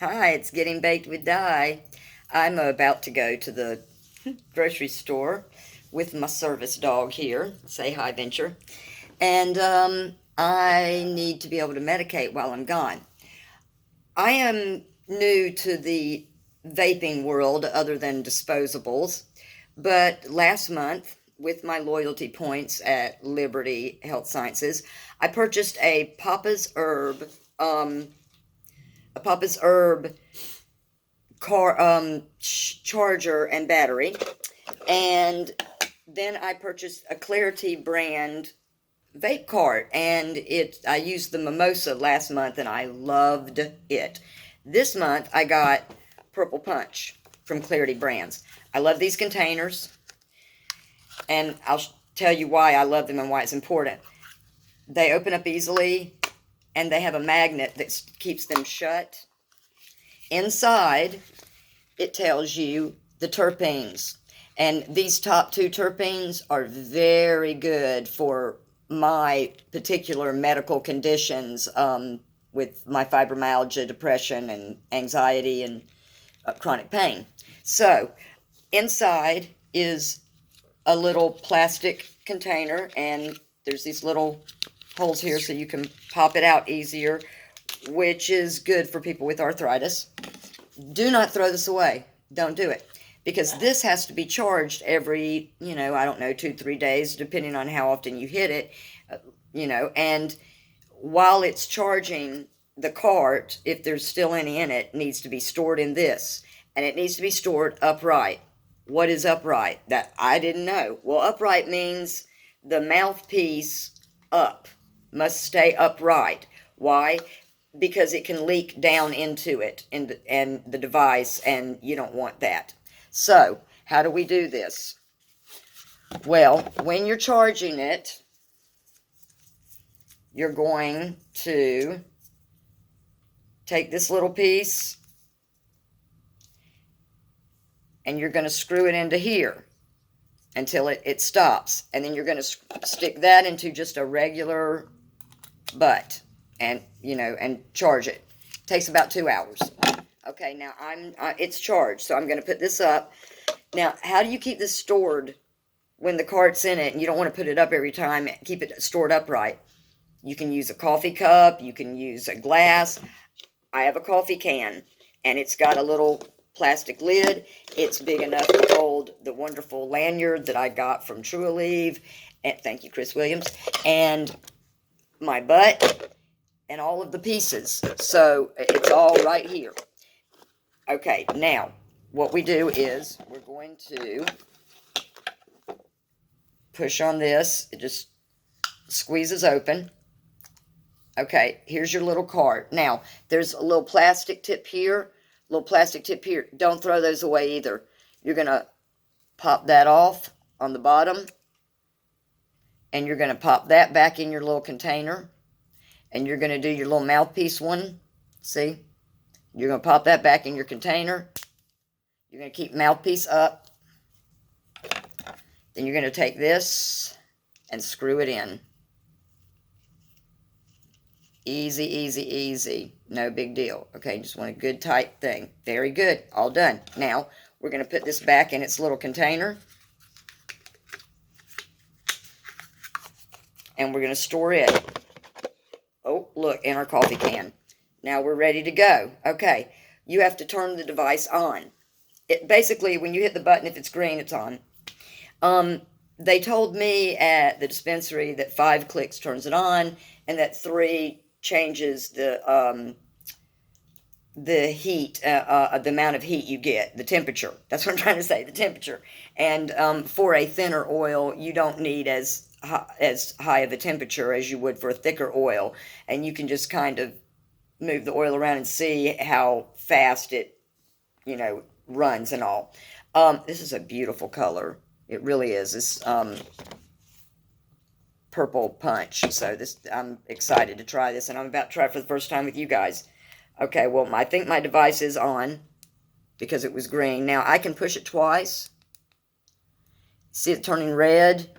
Hi, it's Getting Baked with Di. I'm about to go to the grocery store with my service dog here. Say hi, Venture. And I need to be able to medicate while I'm gone. I am new to the vaping world other than disposables, but last month, with my loyalty points at Liberty Health Sciences, I purchased um, a Papa's Herb charger and battery, and then I purchased a Clarity brand vape cart, and I used the Mimosa last month and I loved it. This month I got Purple Punch from Clarity Brands. I love these containers, and I'll tell you why I love them and why it's important. They open up easily, and they have a magnet that keeps them shut. Inside, it tells you the terpenes. And these top two terpenes are very good for my particular medical conditions, with my fibromyalgia, depression, and anxiety, and chronic pain. So, inside is a little plastic container, and there's these little holes here so you can pop it out easier, which is good for people with arthritis. Do not throw this away. Don't do it. Because this has to be charged every, I don't know, 2, 3 days, depending on how often you hit it, and while it's charging, the cart, if there's still any in it, needs to be stored in this. And it needs to be stored upright. What is upright? That I didn't know. Well, upright means the mouthpiece up must stay upright. Why? Because it can leak down into it and the device, and you don't want that. So, how do we do this? Well, when you're charging it, you're going to take this little piece and you're going to screw it into here until it stops. And then you're going to stick that into just a regular butt and, and charge it. Takes about 2 hours. Okay, now it's charged, so I'm going to put this up. Now, how do you keep this stored when the cart's in it and you don't want to put it up every time? Keep it stored upright. You can use a coffee cup. You can use a glass. I have a coffee can, and it's got a little plastic lid. It's big enough to hold the wonderful lanyard that I got from Trulieve. And thank you, Chris Williams. And my butt and all of the pieces. So it's all right here. Okay, now what we do is we're going to push on this. It just squeezes open. Okay, here's your little cart. Now, there's a little plastic tip here, Don't throw those away either. You're going to pop that off on the bottom, and you're going to pop that back in your little container, and you're going to do your little mouthpiece one. See? You're going to pop that back in your container. You're going to keep mouthpiece up. Then you're going to take this and screw it in. Easy, easy, easy. No big deal. Okay, just want a good tight thing. Very good. All done. Now, we're going to put this back in its little container. And we're going to store it. Oh, look, in our coffee can. Now we're ready to go. Okay, you have to turn the device on. Basically, when you hit the button, if it's green, it's on. They told me at the dispensary that 5 clicks turns it on, and that 3 changes the heat, the amount of heat you get, the temperature. That's what I'm trying to say, the temperature. And for a thinner oil, you don't need as high of a temperature as you would for a thicker oil, and you can just kind of move the oil around and see how fast it, runs and all. This is a beautiful color. It really is. This Purple Punch. So I'm excited to try this, and I'm about to try it for the first time with you guys. Okay, well, I think my device is on because it was green. Now, I can push it twice. See it turning red?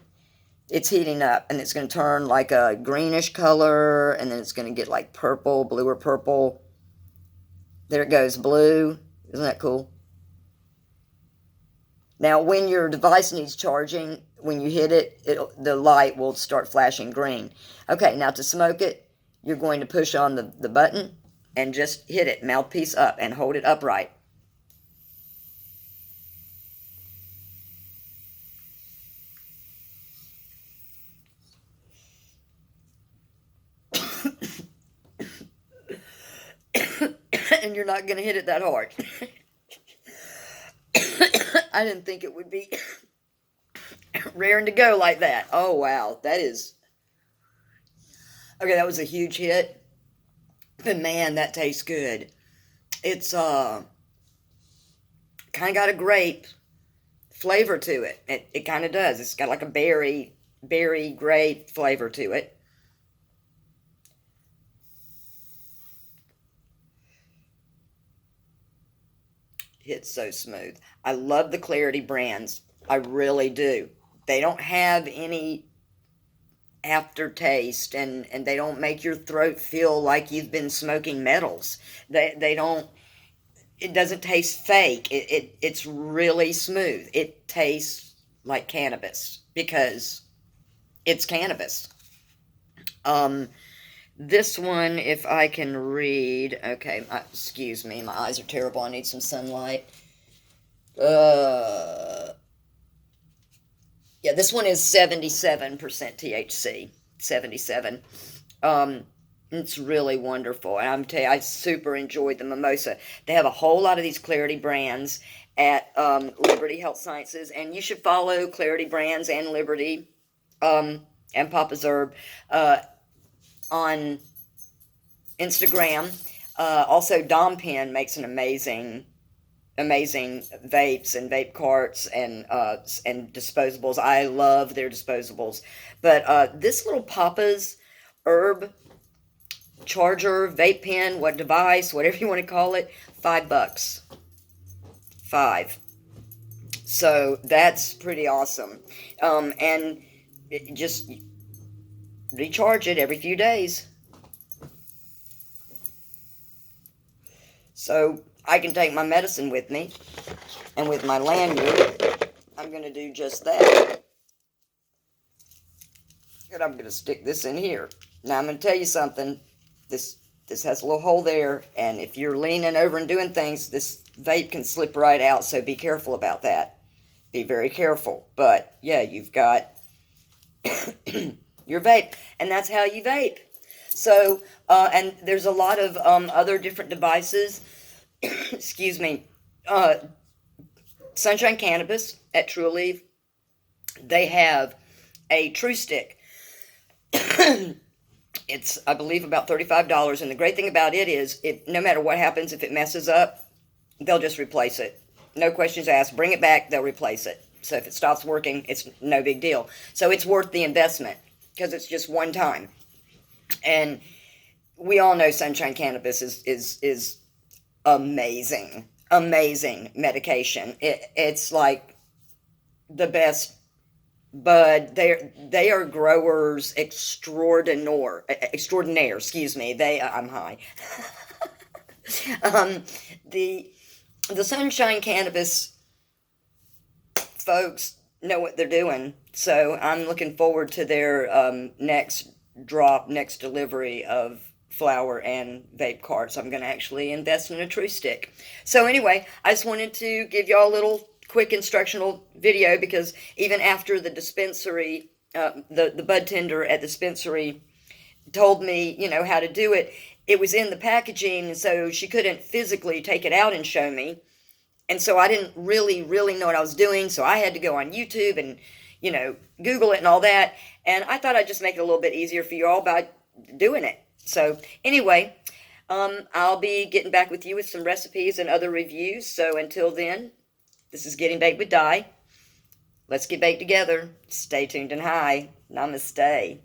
It's heating up, and it's going to turn like a greenish color, and then it's going to get like purple, blue or purple. There it goes, blue. Isn't that cool? Now, when your device needs charging, when you hit it, the light will start flashing green. Okay, now to smoke it, you're going to push on the button and just hit it, mouthpiece up, and hold it upright. And you're not going to hit it that hard. I didn't think it would be raring to go like that. Oh, wow. That is... Okay, that was a huge hit. But, man, that tastes good. It's, kind of got a grape flavor to it. It kind of does. It's got like a berry grape flavor to it. It's so smooth. I love the Clarity brands. I really do. They don't have any aftertaste, and they don't make your throat feel like you've been smoking metals. They don't, it doesn't taste fake. It's really smooth. It tastes like cannabis because it's cannabis. This one, if I can read, okay, excuse me, my eyes are terrible, I need some sunlight. Yeah, this one is 77% THC, 77. It's really wonderful, and I'm telling you, I super enjoyed the mimosa. They have a whole lot of these Clarity brands at Liberty Health Sciences, and you should follow Clarity brands and Liberty and Papa's Herb on Instagram. Also, Dom Pen makes an amazing vapes and vape carts and disposables. I love their disposables. But this little Papa's Herb charger, vape pen, what device, whatever you want to call it, $5. $5. So that's pretty awesome. And just recharge it every few days. So I can take my medicine with me, and with my lanyard, I'm going to do just that. And I'm going to stick this in here. Now I'm going to tell you something. This has a little hole there, and if you're leaning over and doing things, this vape can slip right out, so be careful about that. Be very careful. But yeah, you've got your vape, and that's how you vape. So, and there's a lot of other different devices. Excuse me. Sunshine Cannabis at True Leaf, they have a True Stick. It's, I believe, about $35, and the great thing about it is, no matter what happens, if it messes up, they'll just replace it. No questions asked. Bring it back, they'll replace it. So if it stops working, it's no big deal. So it's worth the investment, because it's just one time. And we all know Sunshine Cannabis is amazing medication. It's like the best bud. They are growers extraordinaire. Excuse me. I'm high. The Sunshine Cannabis folks know what they're doing. So I'm looking forward to their next delivery of flower and vape carts. I'm going to actually invest in a True Stick. So anyway, I just wanted to give y'all a little quick instructional video, because even after the dispensary, the bud tender at the dispensary told me, how to do it, it was in the packaging, so she couldn't physically take it out and show me. And so I didn't really know what I was doing, so I had to go on YouTube and, Google it and all that. And I thought I'd just make it a little bit easier for you all by doing it. So anyway, I'll be getting back with you with some recipes and other reviews. So until then, this is Getting Baked with Di. Let's get baked together. Stay tuned and high. Namaste.